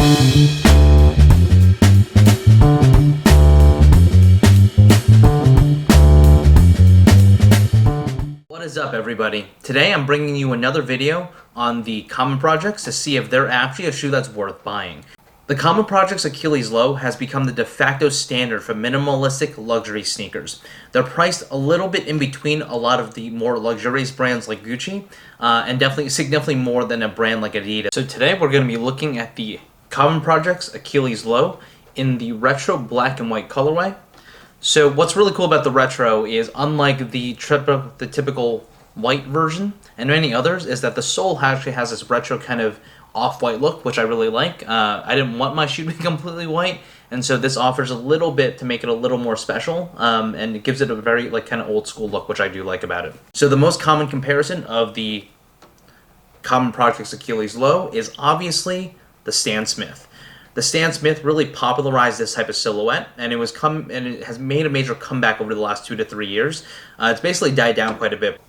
What is up, everybody? Today I'm bringing you another video on the Common Projects to see if they're actually a shoe that's worth buying. The Common Projects Achilles Low has become the de facto standard for minimalistic luxury sneakers. They're priced a little bit in between a lot of the more luxurious brands like Gucci, and significantly more than a brand like Adidas. So today we're going to be looking at the Common Projects Achilles Low in the retro black and white colorway. So what's really cool about the retro is, unlike the typical white version and many others, is that the sole actually has this retro kind of off-white look, which I really like. I didn't want my shoe to be completely white, and so this offers a little bit to make it a little more special, and it gives it a very kind of old school look, which I do like about it. So the most common comparison of the Common Projects Achilles Low is obviously the Stan Smith. The Stan Smith really popularized this type of silhouette, and it has made a major comeback over the last 2 to 3 years. It's basically died down quite a bit.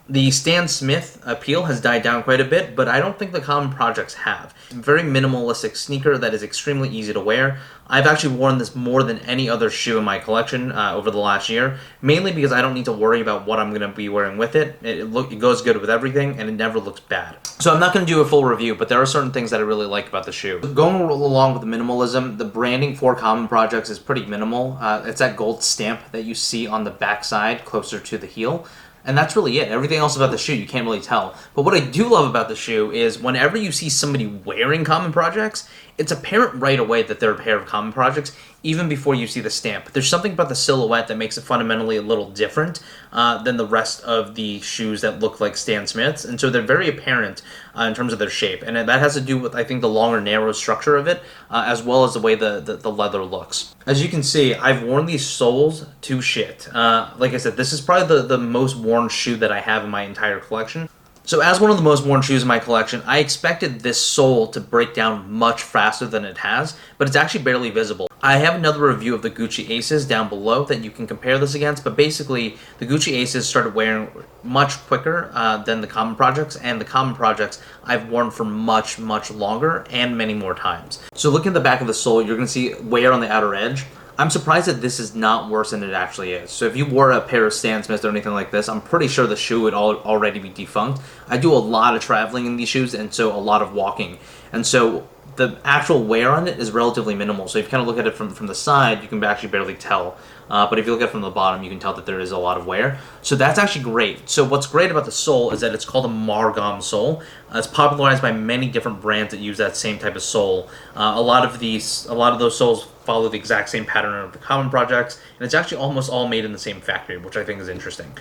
The Stan Smith appeal has died down quite a bit, but I don't think the Common Projects have. It's a very minimalistic sneaker that is extremely easy to wear. I've actually worn this more than any other shoe in my collection over the last year, mainly because I don't need to worry about what I'm going to be wearing with it. It goes good with everything, and it never looks bad. So I'm not going to do a full review, but there are certain things that I really like about the shoe. Going along with the minimalism, the branding for Common Projects is pretty minimal. It's that gold stamp that you see on the back side closer to the heel. And that's really it. Everything else about the shoe you can't really tell. But what I do love about the shoe is whenever you see somebody wearing Common Projects, it's apparent right away that they're a pair of Common Projects, even before you see the stamp. There's something about the silhouette that makes it fundamentally a little different than the rest of the shoes that look like Stan Smiths, and so they're very apparent in terms of their shape. And that has to do with, I think, the longer, narrow structure of it, as well as the way the leather looks. As you can see, I've worn these soles to shit. Like I said, this is probably the most worn shoe that I have in my entire collection. So as one of the most worn shoes in my collection, I expected this sole to break down much faster than it has, but it's actually barely visible. I have another review of the Gucci Aces down below that you can compare this against, but basically the Gucci Aces started wearing much quicker than the Common Projects, and the Common Projects I've worn for much, much longer and many more times. So looking at the back of the sole, you're going to see wear on the outer edge. I'm surprised that this is not worse than it actually is. So if you wore a pair of Stan Smiths or anything like this, I'm pretty sure the shoe would already be defunct. I do a lot of traveling in these shoes, and so a lot of walking. And so the actual wear on it is relatively minimal. So if you kind of look at it from the side, you can actually barely tell. But if you look at it from the bottom, you can tell that there is a lot of wear. So that's actually great. So what's great about the sole is that it's called a Margam sole. It's popularized by many different brands that use that same type of sole. A lot of those soles follow the exact same pattern of the Common Projects, and it's actually almost all made in the same factory, which I think is interesting.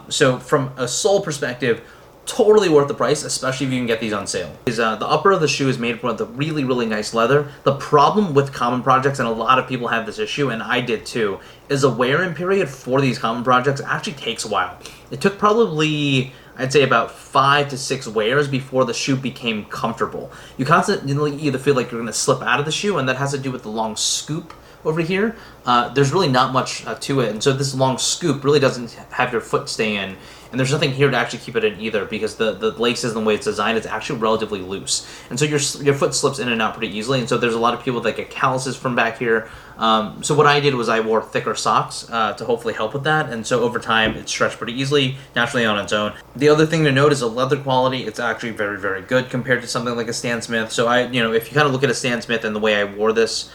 So from a sole perspective, totally worth the price, especially if you can get these on sale. The upper of the shoe is made with a really, really nice leather. The problem with Common Projects, and a lot of people have this issue, and I did too, is the wear-in period for these Common Projects actually takes a while. It took probably, I'd say, about 5 to 6 wears before the shoe became comfortable. You constantly either feel like you're going to slip out of the shoe, and that has to do with the long scoop over here. There's really not much to it, and so this long scoop really doesn't have your foot stay in, and there's nothing here to actually keep it in either, because the laces and the way it's designed is actually relatively loose, and so your foot slips in and out pretty easily, and so there's a lot of people that get calluses from back here. So what I did was I wore thicker socks to hopefully help with that, and so over time it stretched pretty easily, naturally on its own. The other thing to note is the leather quality. It's actually very, very good compared to something like a Stan Smith. So if you kind of look at a Stan Smith and the way I wore this,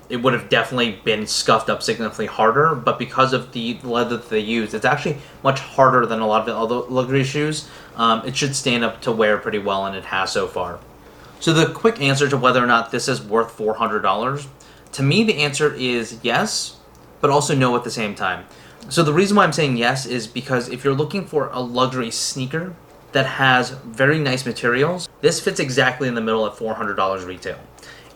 it would have definitely been scuffed up significantly harder, but because of the leather that they use, it's actually much harder than a lot of the other luxury shoes. It should stand up to wear pretty well, and it has so far. So the quick answer to whether or not this is worth $400, to me the answer is yes, but also no at the same time. So the reason why I'm saying yes is because if you're looking for a luxury sneaker that has very nice materials, this fits exactly in the middle at $400 retail.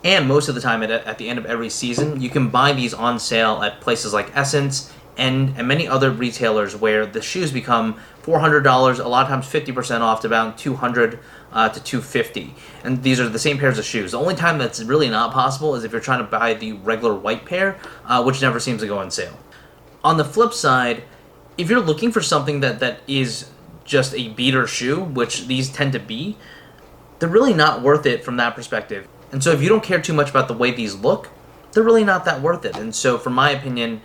And most of the time, at the end of every season, you can buy these on sale at places like Essence and many other retailers where the shoes become $400, a lot of times 50% off to about $200 to $250. And these are the same pairs of shoes. The only time that's really not possible is if you're trying to buy the regular white pair, which never seems to go on sale. On the flip side, if you're looking for something that is just a beater shoe, which these tend to be, they're really not worth it from that perspective. And so if you don't care too much about the way these look, they're really not that worth it. And so, from my opinion,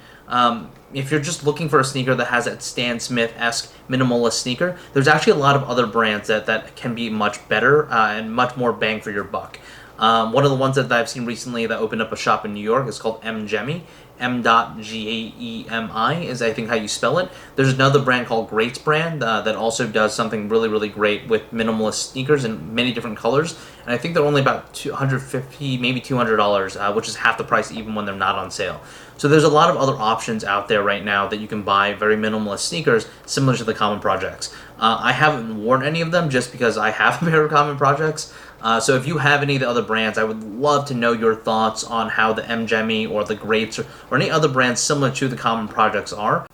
if you're just looking for a sneaker that has that Stan Smith-esque minimalist sneaker, there's actually a lot of other brands that can be much better and much more bang for your buck. One of the ones that I've seen recently that opened up a shop in New York is called M-Gemi. M.G-A-E-M-I is, I think, how you spell it. There's another brand called Greats Brand that also does something really, really great with minimalist sneakers in many different colors. And I think they're only about $250, maybe $200, which is half the price even when they're not on sale. So there's a lot of other options out there right now that you can buy very minimalist sneakers similar to the Common Projects. I haven't worn any of them just because I have a pair of Common Projects. So if you have any of the other brands, I would love to know your thoughts on how the M-Gemi or the Greats or any other brands similar to the Common Projects are.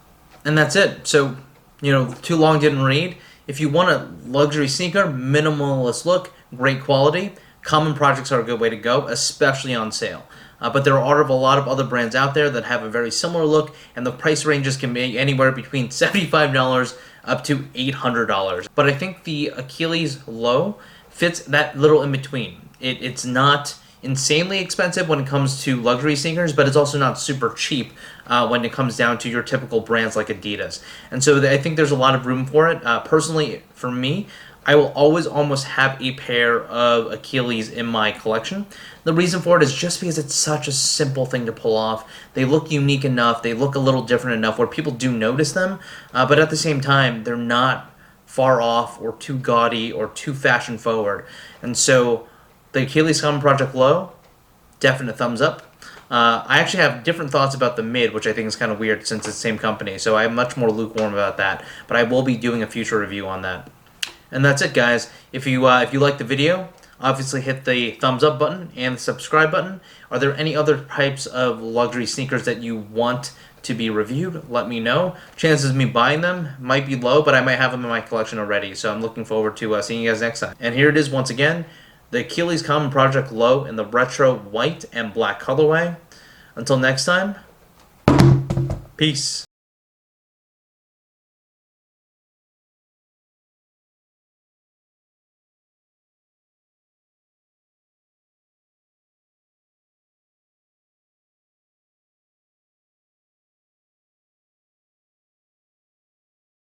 And that's it. So, too long didn't read. If you want a luxury sneaker, minimalist look, great quality, Common Projects are a good way to go, especially on sale. But there are a lot of other brands out there that have a very similar look, and the price ranges can be anywhere between $75 up to $800. But I think the Achilles Low fits that little in between. It's not insanely expensive when it comes to luxury sneakers, but it's also not super cheap when it comes down to your typical brands like Adidas. And so I think there's a lot of room for it. Personally, for me, I will always almost have a pair of Achilles in my collection. The reason for it is just because it's such a simple thing to pull off. They look unique enough, they look a little different enough where people do notice them, but at the same time, they're not far off or too gaudy or too fashion forward. And so the Achilles Common Project Low, definite thumbs up. I actually have different thoughts about the Mid, which I think is kind of weird since it's the same company, so I'm much more lukewarm about that, but I will be doing a future review on that. And that's it, guys. If you like the video, obviously hit the thumbs up button and the subscribe button. Are there any other types of luxury sneakers that you want to be reviewed? Let me know. Chances of me buying them might be low, but I might have them in my collection already, so I'm looking forward to seeing you guys next time. And here it is once again, the Achilles Common Project Low in the retro white and black colorway. Until next time, peace.